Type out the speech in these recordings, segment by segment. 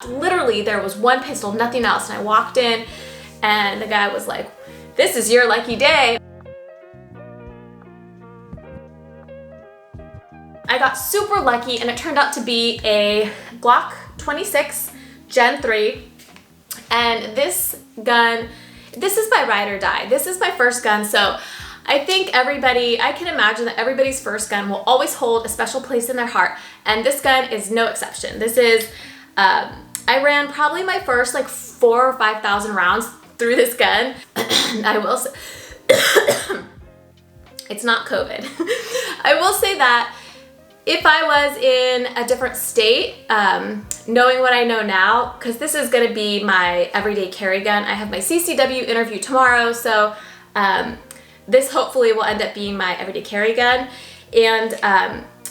Literally, there was one pistol, nothing else, and I walked in and the guy was like, "This is your lucky day." I got super lucky and it turned out to be a Glock 26 Gen 3. And this gun, this is my ride or die. This is my first gun, so I think I can imagine that everybody's first gun will always hold a special place in their heart, and this gun is no exception. This is, I ran probably my first like 4,000 or 5,000 rounds through this gun. I will say, it's not COVID. I will say that if I was in a different state, knowing what I know now, because this is gonna be my everyday carry gun. I have my CCW interview tomorrow, so this hopefully will end up being my everyday carry gun. And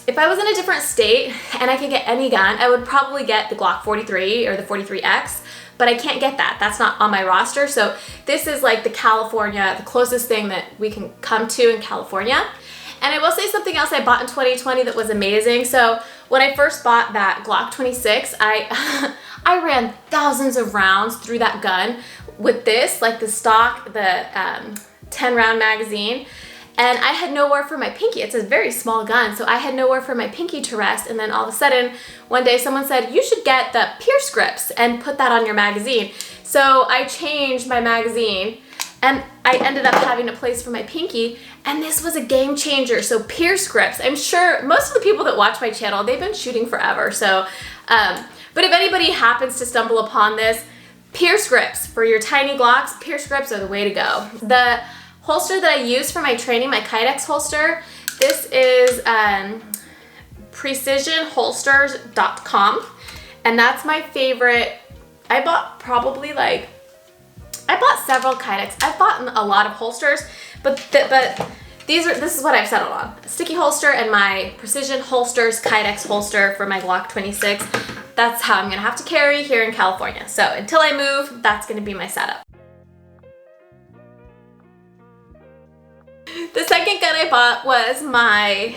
if I was in a different state and I could get any gun, I would probably get the Glock 43 or the 43X, but I can't get that. That's not on my roster. So this is like the closest thing that we can come to in California. And I will say something else I bought in 2020 that was amazing. So when I first bought that Glock 26, I ran thousands of rounds through that gun with this, like the stock, the 10 round magazine. And I had nowhere for my pinky. It's a very small gun, so I had nowhere for my pinky to rest. And then all of a sudden, one day someone said, "You should get the Pierce grips and put that on your magazine." So I changed my magazine and I ended up having a place for my pinky, and this was a game changer. So Pierce grips, I'm sure most of the people that watch my channel, they've been shooting forever. So, but if anybody happens to stumble upon this, Pierce grips for your tiny Glocks, Pierce grips are the way to go. The holster that I use for my training, my Kydex holster, this is precisionholsters.com, and that's my favorite. I bought several Kydex. I've bought a lot of holsters, but this is what I've settled on. A sticky holster and my Precision Holsters Kydex holster for my Glock 26. That's how I'm gonna have to carry here in California. So until I move, that's gonna be my setup. The second gun I bought was my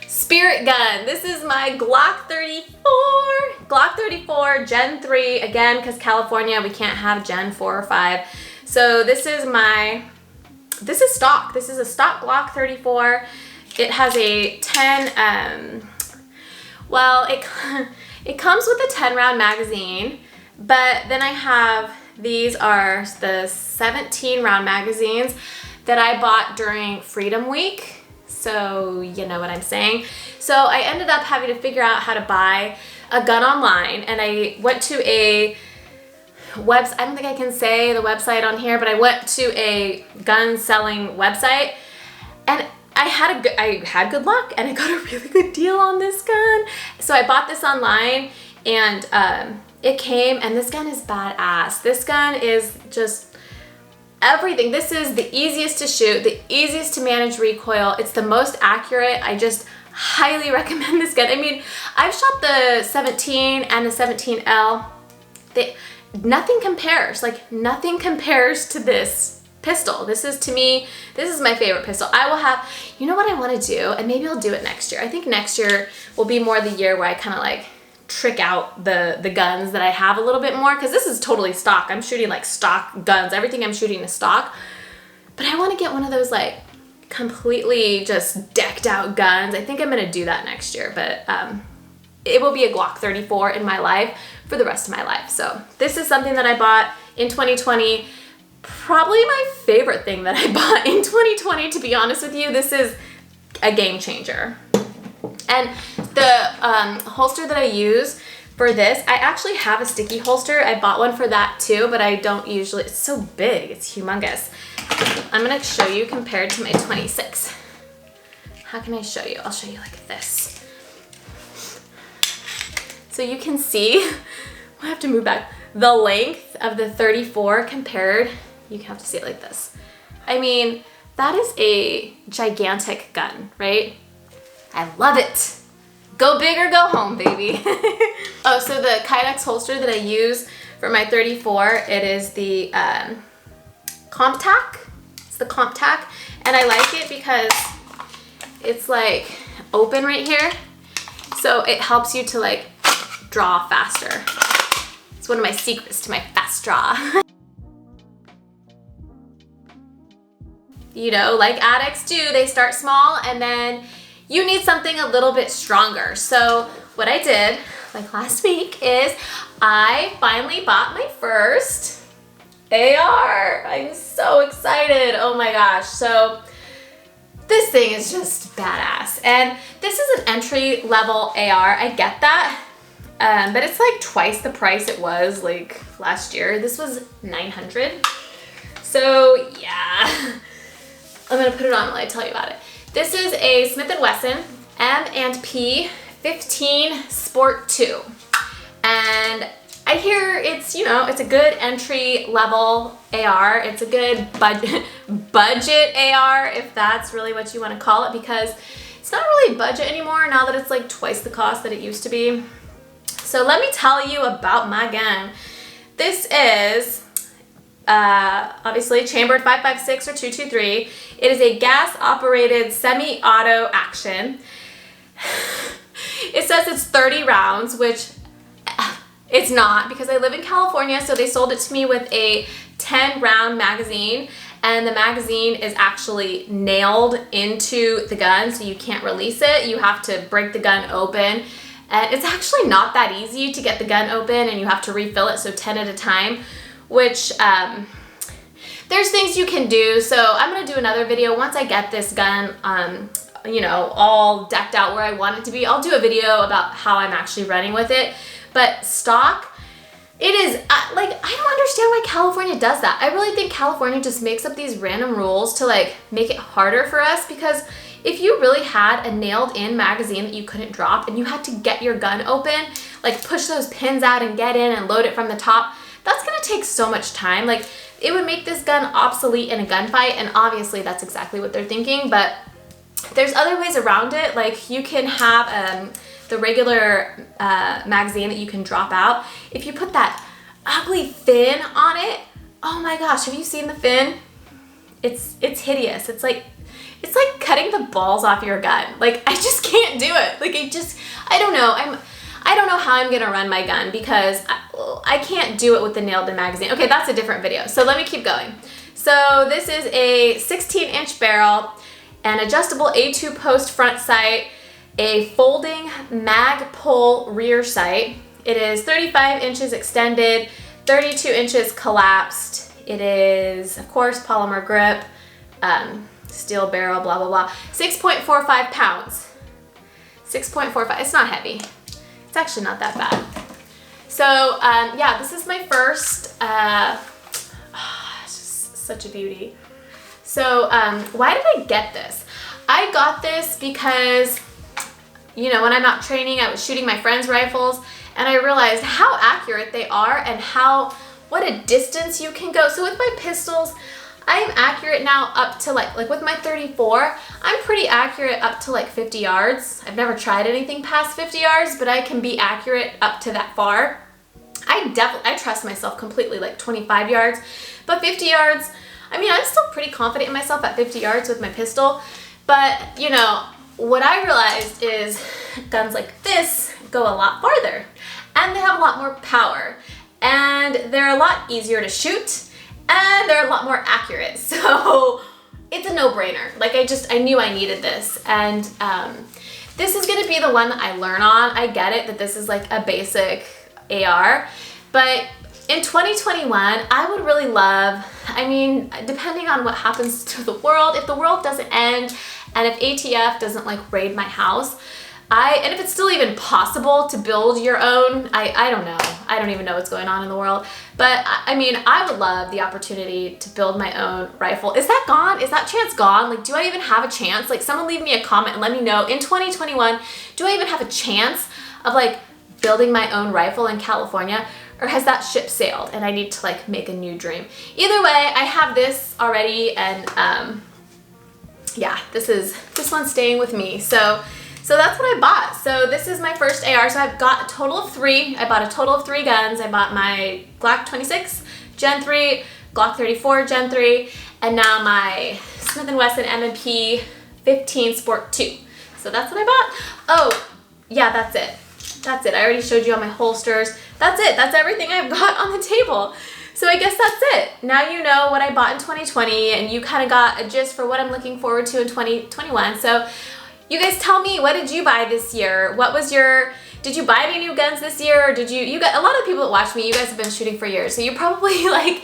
Spirit gun. This is my Glock 34 Gen 3, again, because California, we can't have Gen 4 or 5. So this is stock. This is a stock Glock 34. It has a 10, it comes with a 10 round magazine, but then I have, these are the 17 round magazines that I bought during Freedom Week. So you know what I'm saying. So I ended up having to figure out how to buy a gun online, and I went to a website. I don't think I can say the website on here, but I went to a gun selling website, and I had good luck, and I got a really good deal on this gun. So I bought this online, and it came, and this gun is badass. This gun is just everything. This is the easiest to shoot, the easiest to manage recoil. It's the most accurate. I just highly recommend this gun. I mean, I've shot the 17 and the 17L. Nothing compares. Like, nothing compares to this pistol. This is, to me, this is my favorite pistol. I will have, you know what I want to do, and maybe I'll do it next year. I think next year will be more the year where I kind of like trick out the guns that I have a little bit more, because this is totally stock. I'm shooting like stock guns. Everything I'm shooting is stock. But I want to get one of those like completely just decked out guns. I think I'm going to do that next year, but it will be a Glock 34 in my life for the rest of my life. So this is something that I bought in 2020. Probably my favorite thing that I bought in 2020, to be honest with you. This is a game changer. And the holster that I use for this, I actually have a sticky holster. I bought one for that too, but I don't usually, it's so big, it's humongous. I'm gonna show you compared to my 26. How can I show you? I'll show you like this. So you can see, I have to move back, the length of the 34 compared, you have to see it like this. I mean, that is a gigantic gun, right? I love it. Go big or go home, baby. Oh, so the Kydex holster that I use for my 34, it is the Comptac. It's the Comptac, and I like it because it's like open right here, so it helps you to like draw faster. It's one of my secrets to my fast draw. You know, like addicts do, they start small and then you need something a little bit stronger. So what I did, like last week, is I finally bought my first AR. I'm so excited. Oh my gosh. So this thing is just badass. And this is an entry level AR. I get that. But it's like twice the price it was like last year. This was $900. So yeah, I'm gonna put it on while I tell you about it. This is a Smith Wesson MP 15 Sport 2. And I hear it's, you know, it's a good entry level AR. It's a good budget AR, if that's really what you want to call it, because it's not really budget anymore now that it's like twice the cost that it used to be. So let me tell you about my gun. This is obviously chambered 5.56 or 223. It is a gas operated semi-auto action. It says it's 30 rounds, which it's not, because I live in California, so they sold it to me with a 10 round magazine, and the magazine is actually nailed into the gun, so you can't release it. You have to break the gun open, and it's actually not that easy to get the gun open, and you have to refill it, so 10 at a time, which there's things you can do. So I'm gonna do another video once I get this gun you know, all decked out where I want it to be. I'll do a video about how I'm actually running with it. But stock, it is, like, I don't understand why California does that. I really think California just makes up these random rules to like make it harder for us, because if you really had a nailed in magazine that you couldn't drop and you had to get your gun open, like push those pins out and get in and load it from the top, that's gonna take so much time. Like, it would make this gun obsolete in a gunfight, and obviously that's exactly what they're thinking, but there's other ways around it. Like, you can have the regular magazine that you can drop out. If you put that ugly fin on it, oh my gosh, have you seen the fin? It's hideous. It's like cutting the balls off your gun. Like, I just can't do it. Like, I don't know. I don't know how I'm gonna run my gun, because I can't do it with the nailed in magazine. Okay, that's a different video. So let me keep going. So this is a 16-inch barrel, an adjustable A2 post front sight, a folding mag pull rear sight. It is 35 inches extended, 32 inches collapsed. It is, of course, polymer grip, steel barrel, blah, blah, blah. 6.45 pounds. 6.45, it's not heavy. It's actually not that bad. So yeah, this is my first, it's just such a beauty. So why did I get this? I got this because, you know, when I'm out training, I was shooting my friends' rifles, and I realized how accurate they are and what a distance you can go. So with my pistols, I'm accurate now up to like with my 34, I'm pretty accurate up to like 50 yards. I've never tried anything past 50 yards, but I can be accurate up to that far. I trust myself completely, like 25 yards, but 50 yards, I mean, I'm still pretty confident in myself at 50 yards with my pistol. But, you know, what I realized is guns like this go a lot farther, and they have a lot more power, and they're a lot easier to shoot, and they're a lot more accurate. So it's a no-brainer. Like, I knew I needed this, and this is gonna be the one that I learn on. I get it that this is like a basic AR, but in 2021, I would really love, I mean, depending on what happens to the world, if the world doesn't end, and if ATF doesn't like raid my house, and if it's still even possible to build your own, I don't know. I don't even know what's going on in the world. But I mean, I would love the opportunity to build my own rifle. Is that gone? Is that chance gone? Like, do I even have a chance? Like, someone leave me a comment and let me know, in 2021, do I even have a chance of like building my own rifle in California? Or has that ship sailed and I need to like make a new dream? Either way, I have this already, and yeah, this one's staying with me. So that's what I bought. So this is my first AR. So I've got a total of 3. I bought a total of 3 guns. I bought my Glock 26 Gen 3, Glock 34 Gen 3, and now my Smith Wesson MP 15 Sport 2. So that's what I bought. Oh, yeah, that's it. That's it. I already showed you all my holsters. that's it. That's everything I've got on the table. So I guess that's it. Now you know what I bought in 2020 and you kind of got a gist for what I'm looking forward to in 2021. So you guys tell me, what did you buy this year? What was your, did you buy any new guns this year? Or did you got a lot of people that watch me, you guys have been shooting for years. So you probably like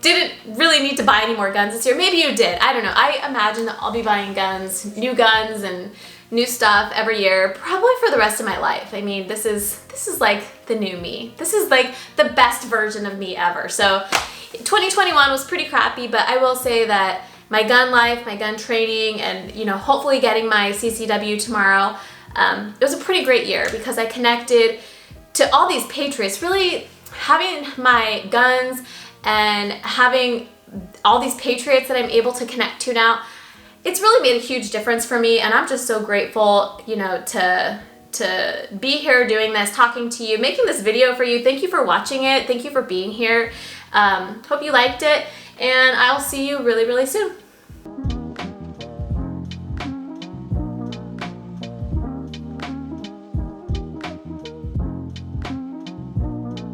didn't really need to buy any more guns this year. Maybe you did, I don't know. I imagine that I'll be buying guns and new stuff every year, probably for the rest of my life. I mean, this is like the new me. This is like the best version of me ever. So 2021 was pretty crappy, but I will say that my gun life, my gun training, and you know, hopefully getting my CCW tomorrow, it was a pretty great year because I connected to all these patriots. Really having my guns and having all these patriots that I'm able to connect to now, it's really made a huge difference for me, and I'm just so grateful, you know, to be here doing this, talking to you, making this video for you. Thank you for watching it. Thank you for being here. Hope you liked it, and I'll see you really, really soon.